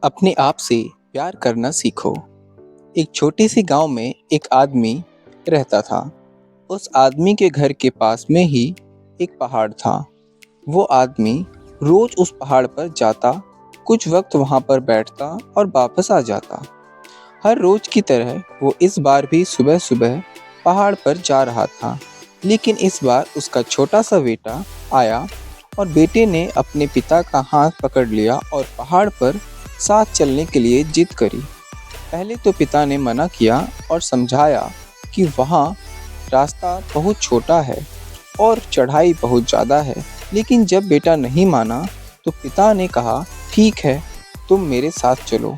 अपने आप से प्यार करना सीखो। एक छोटे से गांव में एक आदमी रहता था। उस आदमी के घर के पास में ही एक पहाड़ था। वो आदमी रोज उस पहाड़ पर जाता, कुछ वक्त वहां पर बैठता और वापस आ जाता। हर रोज की तरह वो इस बार भी सुबह सुबह पहाड़ पर जा रहा था। लेकिन इस बार उसका छोटा सा बेटा आया और बेटे ने अपने पिता का हाथ पकड़ लिया और पहाड़ पर साथ चलने के लिए जिद करी। पहले तो पिता ने मना किया और समझाया कि वहाँ रास्ता बहुत छोटा है और चढ़ाई बहुत ज़्यादा है। लेकिन जब बेटा नहीं माना तो पिता ने कहा, ठीक है, तुम मेरे साथ चलो।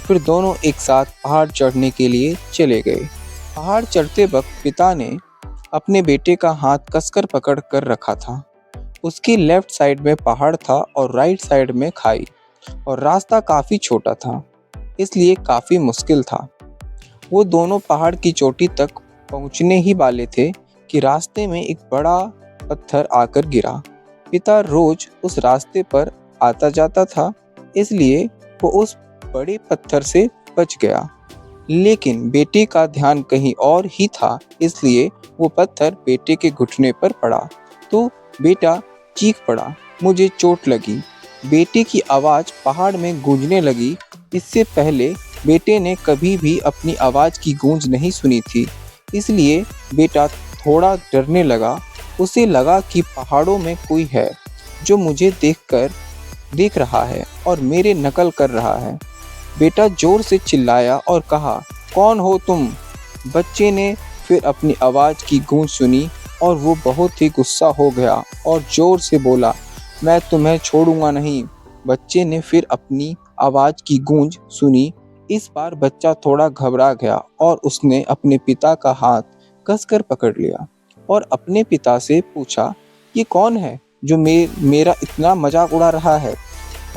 फिर दोनों एक साथ पहाड़ चढ़ने के लिए चले गए। पहाड़ चढ़ते वक्त पिता ने अपने बेटे का हाथ कसकर पकड़ कर रखा था। उसकी लेफ्ट साइड में पहाड़ था और राइट साइड में खाई, और रास्ता काफ़ी छोटा था, इसलिए काफ़ी मुश्किल था। वो दोनों पहाड़ की चोटी तक पहुंचने ही वाले थे कि रास्ते में एक बड़ा पत्थर आकर गिरा। पिता रोज उस रास्ते पर आता जाता था, इसलिए वो उस बड़े पत्थर से बच गया। लेकिन बेटे का ध्यान कहीं और ही था, इसलिए वो पत्थर बेटे के घुटने पर पड़ा तो बेटा चीख पड़ा, मुझे चोट लगी। बेटे की आवाज़ पहाड़ में गूंजने लगी। इससे पहले बेटे ने कभी भी अपनी आवाज़ की गूंज नहीं सुनी थी, इसलिए बेटा थोड़ा डरने लगा। उसे लगा कि पहाड़ों में कोई है जो मुझे देख रहा है और मेरे नकल कर रहा है। बेटा जोर से चिल्लाया और कहा, कौन हो तुम? बच्चे ने फिर अपनी आवाज़ की गूंज सुनी और वो बहुत ही गुस्सा हो गया और जोर से बोला, मैं तुम्हें छोड़ूंगा नहीं। बच्चे ने फिर अपनी आवाज़ की गूंज सुनी। इस बार बच्चा थोड़ा घबरा गया और उसने अपने पिता का हाथ कसकर पकड़ लिया और अपने पिता से पूछा, ये कौन है जो मेरा इतना मजाक उड़ा रहा है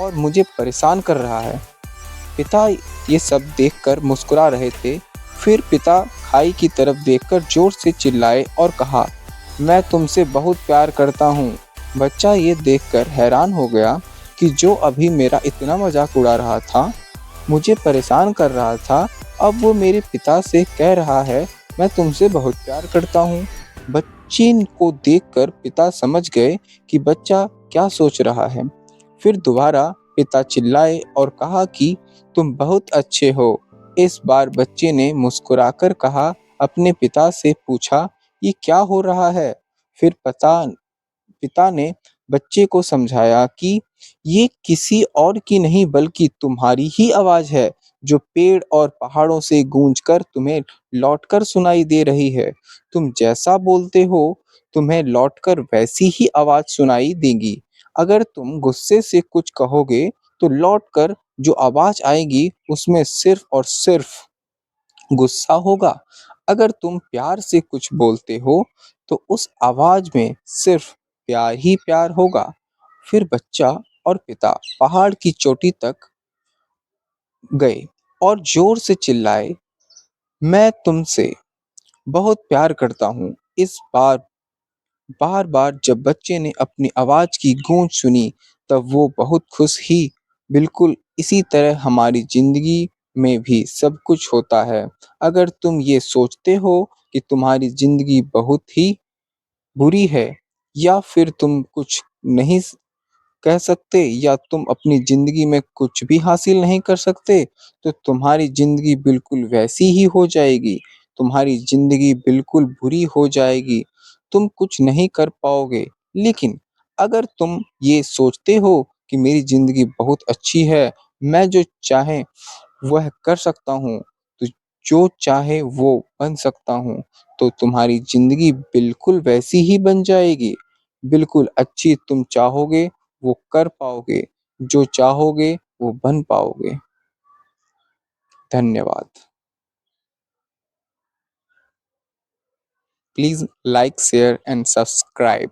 और मुझे परेशान कर रहा है? पिता ये सब देखकर मुस्कुरा रहे थे। फिर पिता खाई की तरफ देखकर जोर से चिल्लाए और कहा, मैं तुमसे बहुत प्यार करता हूँ। बच्चा ये देखकर हैरान हो गया कि जो अभी मेरा इतना मजाक उड़ा रहा था, मुझे परेशान कर रहा था, अब वो मेरे पिता से कह रहा है, मैं तुमसे बहुत प्यार करता हूँ। बच्चे को देखकर पिता समझ गए कि बच्चा क्या सोच रहा है। फिर दोबारा पिता चिल्लाए और कहा कि तुम बहुत अच्छे हो। इस बार बच्चे ने मुस्कुराकर कहा, अपने पिता से पूछा, ये क्या हो रहा है? फिर पिता ने बच्चे को समझाया कि ये किसी और की नहीं बल्कि तुम्हारी ही आवाज़ है, जो पेड़ और पहाड़ों से गूंजकर तुम्हें लौटकर सुनाई दे रही है। तुम जैसा बोलते हो, तुम्हें लौटकर वैसी ही आवाज़ सुनाई देगी। अगर तुम गुस्से से कुछ कहोगे तो लौटकर जो आवाज़ आएगी उसमें सिर्फ और सिर्फ गुस्सा होगा। अगर तुम प्यार से कुछ बोलते हो तो उस आवाज में सिर्फ प्यार ही प्यार होगा। फिर बच्चा और पिता पहाड़ की चोटी तक गए और जोर से चिल्लाए, मैं तुमसे बहुत प्यार करता हूँ। इस बार बार बार जब बच्चे ने अपनी आवाज की गूंज सुनी, तब वो बहुत खुश ही। बिल्कुल इसी तरह हमारी जिंदगी में भी सब कुछ होता है। अगर तुम ये सोचते हो कि तुम्हारी जिंदगी बहुत ही बुरी है, या फिर तुम कुछ नहीं कह सकते, या तुम अपनी ज़िंदगी में कुछ भी हासिल नहीं कर सकते, तो तुम्हारी ज़िंदगी बिल्कुल वैसी ही हो जाएगी। तुम्हारी ज़िंदगी बिल्कुल बुरी हो जाएगी। तुम कुछ नहीं कर पाओगे। लेकिन अगर तुम ये सोचते हो कि मेरी ज़िंदगी बहुत अच्छी है, मैं जो चाहे वह कर सकता हूँ, तो जो चाहे वो बन सकता हूँ, तो तुम्हारी ज़िंदगी बिल्कुल वैसी ही बन जाएगी। बिल्कुल अच्छी तुम चाहोगे वो कर पाओगे, जो चाहोगे वो बन पाओगे। धन्यवाद। Please like, share and subscribe.